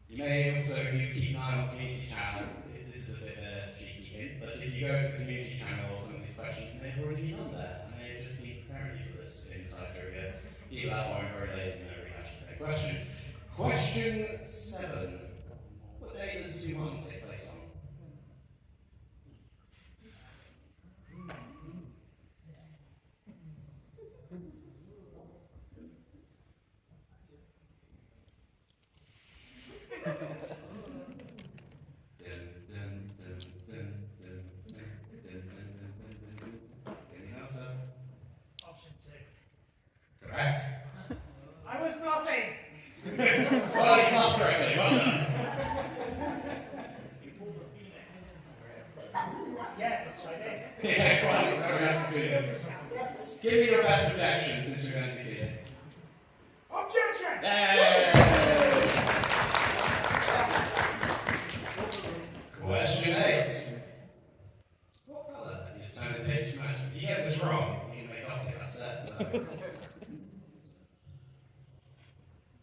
You may also, if you keep an eye on the community channel, this is a bit of a cheeky hint, but if you go to the community channel, some of these questions may have already been on there, and they just need preparing you for this in type trivia. Either that or I'm very lazy and never rehash the same questions. Question 7. What day does 2-1 take place on? Option 2. Correct. I was bluffing! Well, you bluffed correctly. Well done. Yes, I did. Yeah, quite. Very happy to do this. Give me your best objection since you're going to be it. Objection! Question 8. What colour is Tony Page's magic? If you get this wrong, you can make up to that set, so.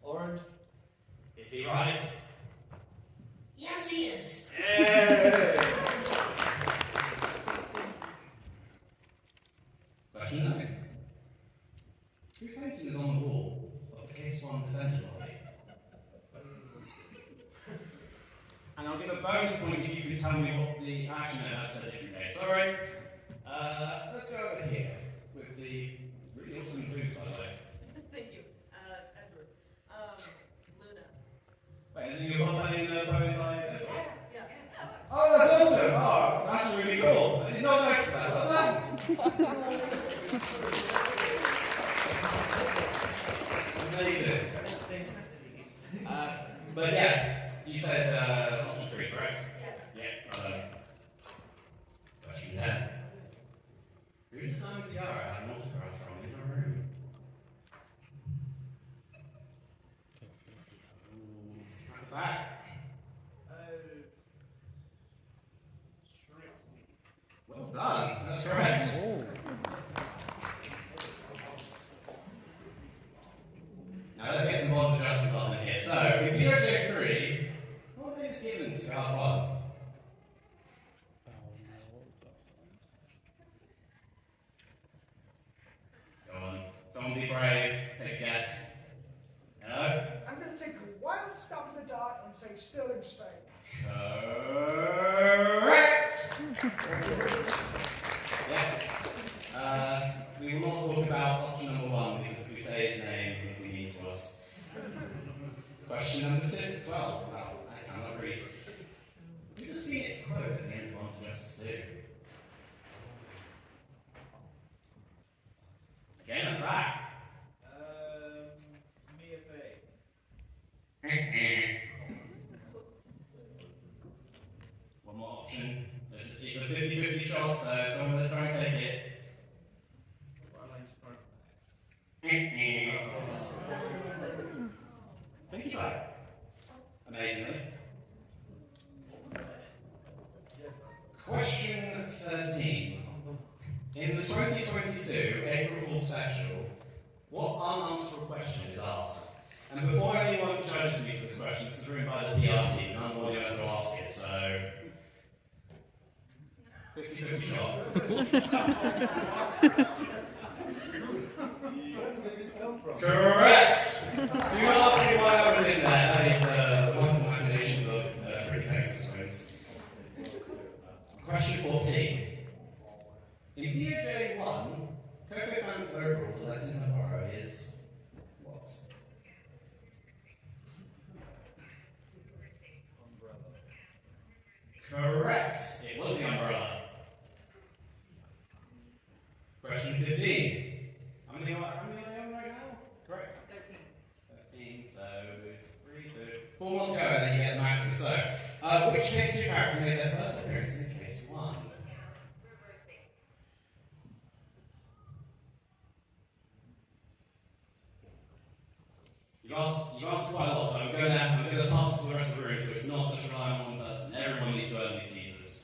Orange. Is he right? Yes, he is. Question 9. Whose painting is on the wall of the case 1 defendant lobby? And I'll give a bonus point if you can tell me what the action is. That's a different case. Alright. Let's go over here with the really awesome clues, by the way. Thank you. Edward. Luna. Wait, isn't your cosplay in the PonyCon? Yeah. Oh, that's awesome! Oh, that's really cool. I did not notice that. Well done. Amazing. But yeah, you said option 3, correct? Yeah. Well done. Question 10. Who designed the tiara I had an autograph from in her room? At the back. Well done, that's correct. Now let's get some more to Justin Butler here. So, in POJ 3, what are they given to our one? Go on, someone be brave, take a guess. Hello? I'm going to take a wild stab in the dark and say still in Spain. Correct! Yeah. We will not talk about option number 1 because if we say his name, it will be mean to us. Question number 12. Wow, I cannot read. Who does Phoenix quote at the end of One Justice 2? Again at the back. Mia Fey. One more option. It's a 50-50 shot, so someone will try and take it. Thank you, amazingly. Question 13. In the 2022 April Fool's special, what unanswerable question is asked? And before anyone judges me for this question, this is written by the PR team, and I'm the one who has to ask it, so 50-50 shot. Correct! Do not ask me why I was in there. That is the wonderful imaginations of pretty Pegasus twins. Question 14. In POJ 1, Coco Fan's overall for letting her borrow is what? Correct! It was the umbrella. Question 15. How many are they on right now? Correct. 13. So 3, 2, 4 more to go, and then you get the maximum. So, which case 2 characters made their first appearance in case 1? You've asked quite a lot, so I'm going to pass it to the rest of the room, so it's not just relying on one person. Everyone needs to earn these teasers.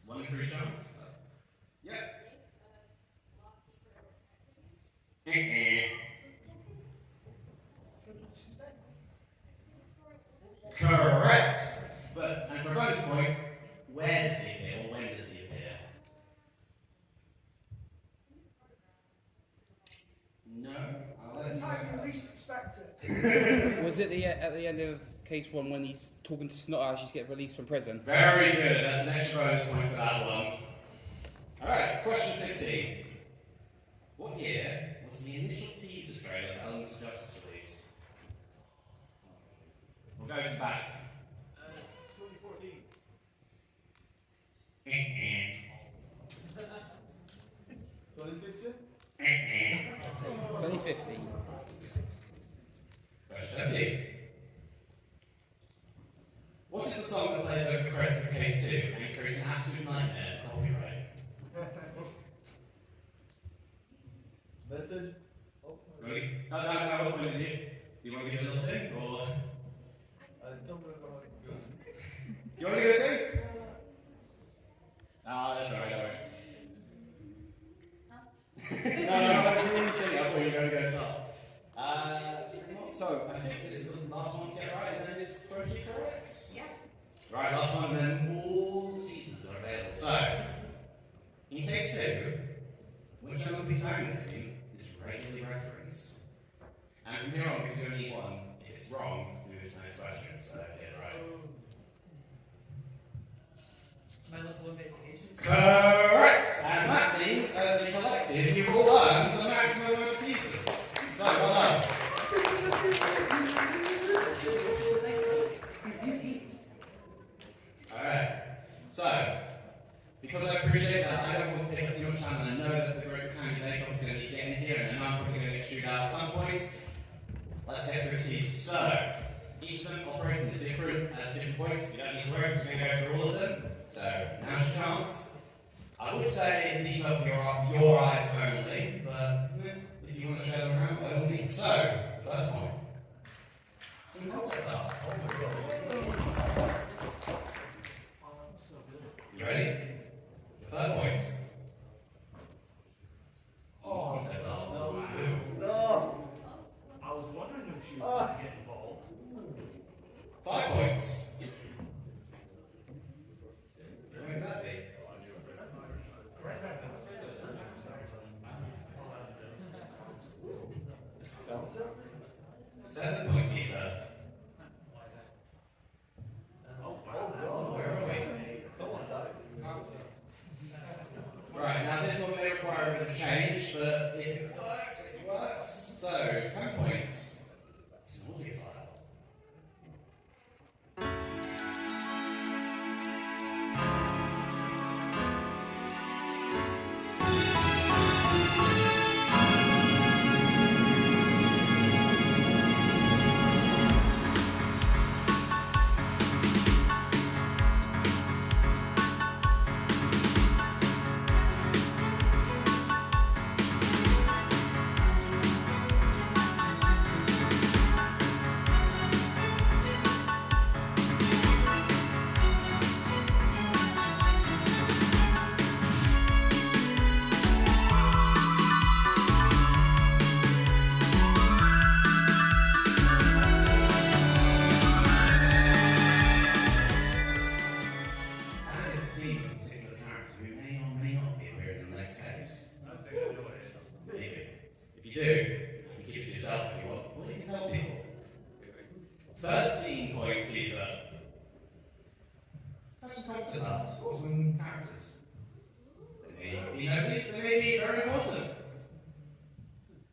1 in 3 chance. Yep. Correct! But, and for a bonus point, where does he appear, or when does he appear? No? By the time you least expect it. Was it at the end of case 1 when he's talking to Snot as he's getting released from prison? Very good, that's an extra bonus point for that one. Alright, question 16. What year was the initial teaser trailer for Elements of Justice released? We'll go to the back. 2014. 2016? 2015. Question 17. What is the song that plays over the credits of Case 2 and creates an absolute nightmare for copyright? Message? Really? No, I was going to do. Do you want to give it a little sing, or? I don't remember how it goes. You want to give it a sing? Ah, that's alright, alright. No, I was going to sing, I thought you were going to go start. So, I think this is the last one to get right, and then it's pretty correct. Yeah. Right, last one, and then all the teasers are available. So, in case 2, which MLP fan name is regularly referenced? And from here on, we can do only one. If it's wrong, we move to the next question. So, get it right. My local investigations. Correct! And that means, as a collective, you've all learned the maximum amount of teasers. So, well done. Alright. So, because I appreciate that, I don't want to take up too much time, and I know that the great candidate is going to need to get in here, and I know I'm probably going to get chewed out at some point. Let's get through the teasers. So, each of them operates at different points. You don't need to worry, because we're going to go through all of them. So, now's your chance. I would say these are for your eyes only, but if you want to share them around, by all means. So, first point. Some concept art. Oh my god. You ready? The third point. Oh, concept art. No. I was wondering when she was going to get involved. 5 points. Where would that be? 7 point teaser. Where are we? Right, now this one may require a bit of change, but if it works, it works. So, 10 points. It's an audio file. Maybe. If you do, you keep it to yourself if you want. Or you can tell people. 13 point teaser. Have some content art or some characters. They may be nobodies, they may be very important.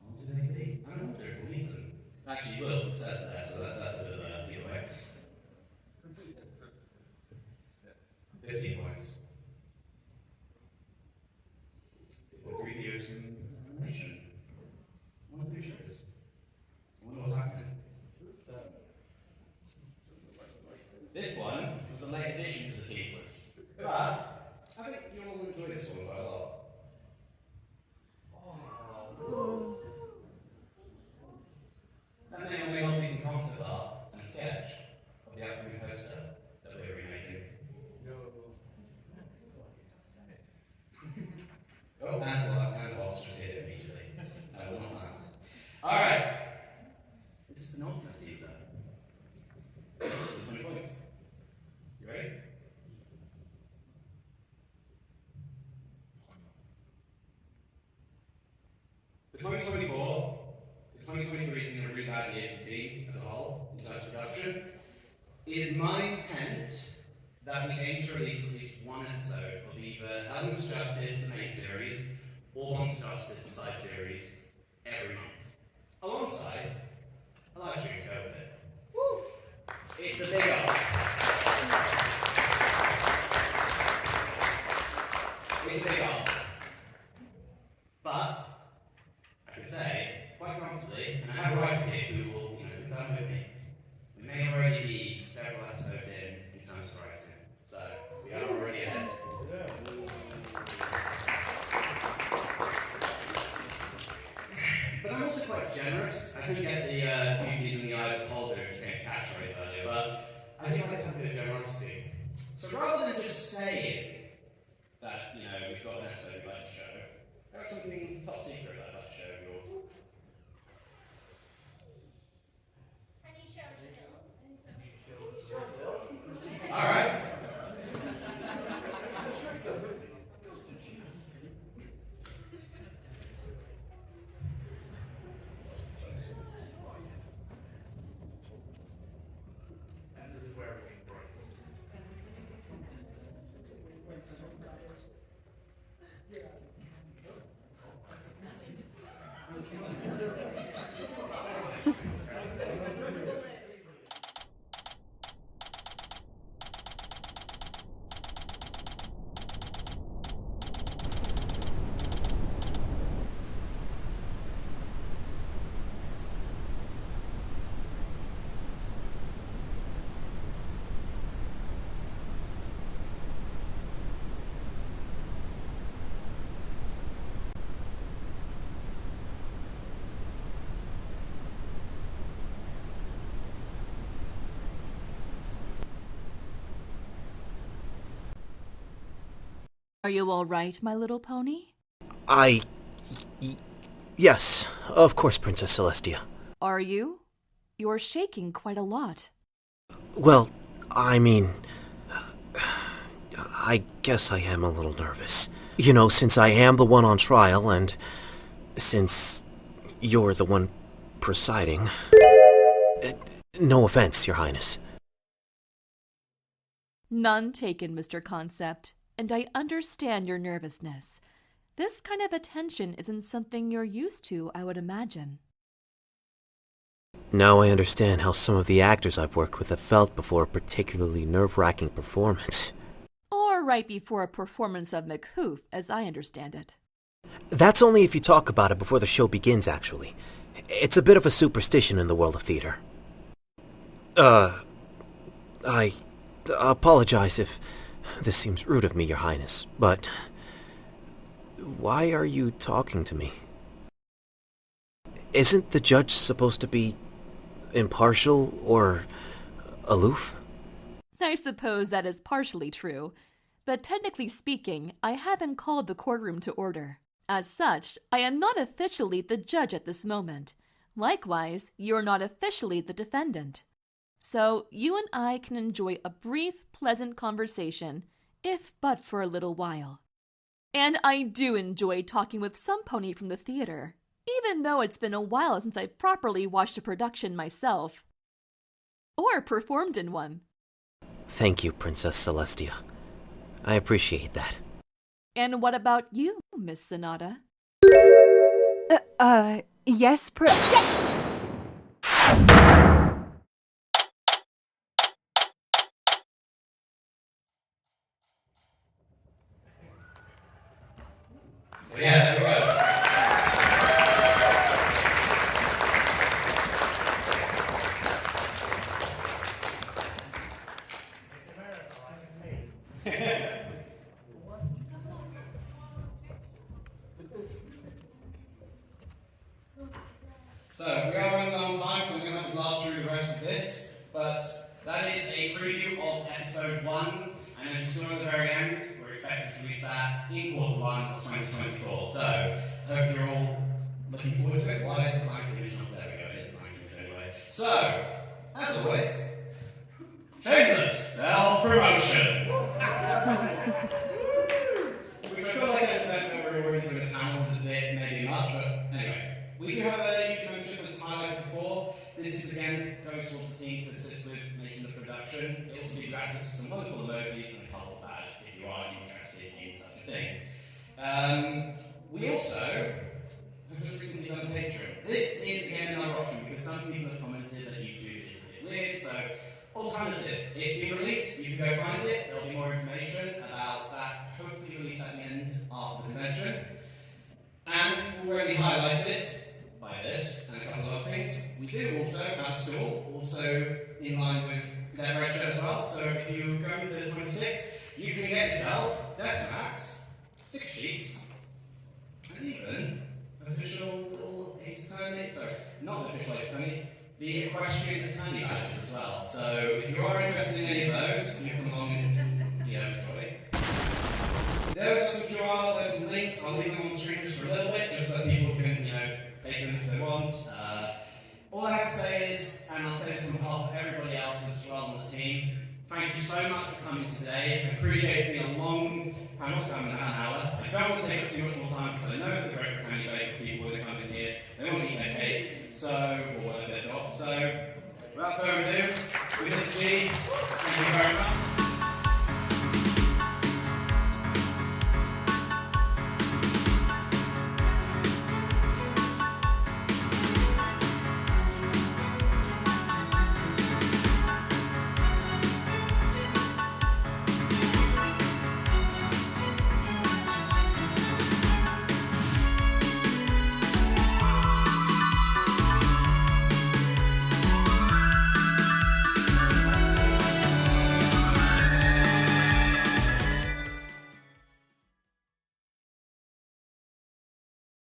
What do they be? I don't wonder if we'll meet them. Actually, you will, it says there, so that's a bit of a giveaway. 15 points. We'll preview some information. I wonder who shows. I wonder what's happening. This one was a late addition to the teasers. But I think you'll enjoy this one quite a lot. That may or may not be some concept art and a sketch of the upcoming poster that we're remaking. Oh, and Waltz just hit it immediately. That was not planned. Alright. This is the penultimate teaser. This is the 20 points. You ready? For 2024, 2023 is going to be a really bad year for the team as a whole, in terms of production. It is my intent that we aim to release at least one episode of either Elements of Justice, the main series, or Bonds of Justice, the side series, every month. Alongside a live stream to go with it. Woo! It's a big ask. It's a big ask. But I can say quite comfortably, and I have a writer here who will, confirm with me. We may already be several episodes in terms of writing. So we are already ahead. But I'm also quite generous. I couldn't get the beauties in the eye of the beholder if you came catchphrase earlier, but I do like to have a bit of generosity. So rather than just saying that, we've got an episode we'd like to show, I have something top secret that I'd like to show you all. Alright. And this is where everything breaks. Are you all right, my little pony? Yes, of course, Princess Celestia. Are you? You're shaking quite a lot. Well, I mean, I guess I am a little nervous. You know, since I am the one on trial, and since you're the one presiding. No offense, Your Highness. None taken, Mr. Concept, and I understand your nervousness. This kind of attention isn't something you're used to, I would imagine. Now I understand how some of the actors I've worked with have felt before a particularly nerve-wracking performance. Or right before a performance of McHoof, as I understand it. That's only if you talk about it before the show begins, actually. It's a bit of a superstition in the world of theater. I apologize if this seems rude of me, Your Highness, but why are you talking to me? Isn't the judge supposed to be impartial or aloof? I suppose that is partially true, but technically speaking, I haven't called the courtroom to order. As such, I am not officially the judge at this moment. Likewise, you're not officially the defendant. So, you and I can enjoy a brief, pleasant conversation, if but for a little while. And I do enjoy talking with some pony from the theater, even though it's been a while since I properly watched a production myself. Or performed in one. Thank you, Princess Celestia. I appreciate that. And what about you, Miss Sonata? Yes, Yes! Yeah, there we go. So, we are running on time, so we're going to have to blast through the rest of this, but that is a preview of episode 1, and as you saw at the very end, we're expected to release that in quarter 1 of 2024. So, I hope you're all looking forward to it. Why is the mic image not there? We go, it's the mic image anyway. So, as always, shameless self-promotion. Which I feel like an event where we're already doing panels a bit, maybe much, but anyway. We do have a YouTube membership that's highlighted before. This is again goes towards the team to assist with making the production. It also gives you access to some wonderful emojis and a colourful badge if you are interested in such a thing. We also have just recently done a Patreon. This is again another option because some people have commented that YouTube is a bit weird, so alternative. It's been released, you can go find it, there'll be more information about that, hopefully released at the end after the convention. And already highlighted by this and a couple of other things, we do also have a stall, also in line with their red shirt as well. So if you go to 26, you can get yourself desk mats, sticker sheets, and even official little Ace Attorney, sorry, not the official Ace Attorney, the equestrian attorney badges as well. So if you are interested in any of those, you come along and enjoy. There's some QR, there's some links, I'll leave them on the screen just for a little bit, just so that people can, take them if they want. All I have to say is, and I'll say this on behalf of everybody else as well on the team, thank you so much for coming today. I appreciate it being a long panel, time and an hour. I don't want to take up too much more time because I know that the Great Britannia Baker people are coming here, they want to eat their cake, or whatever they've got. So, without further ado, with this G, thank you very much.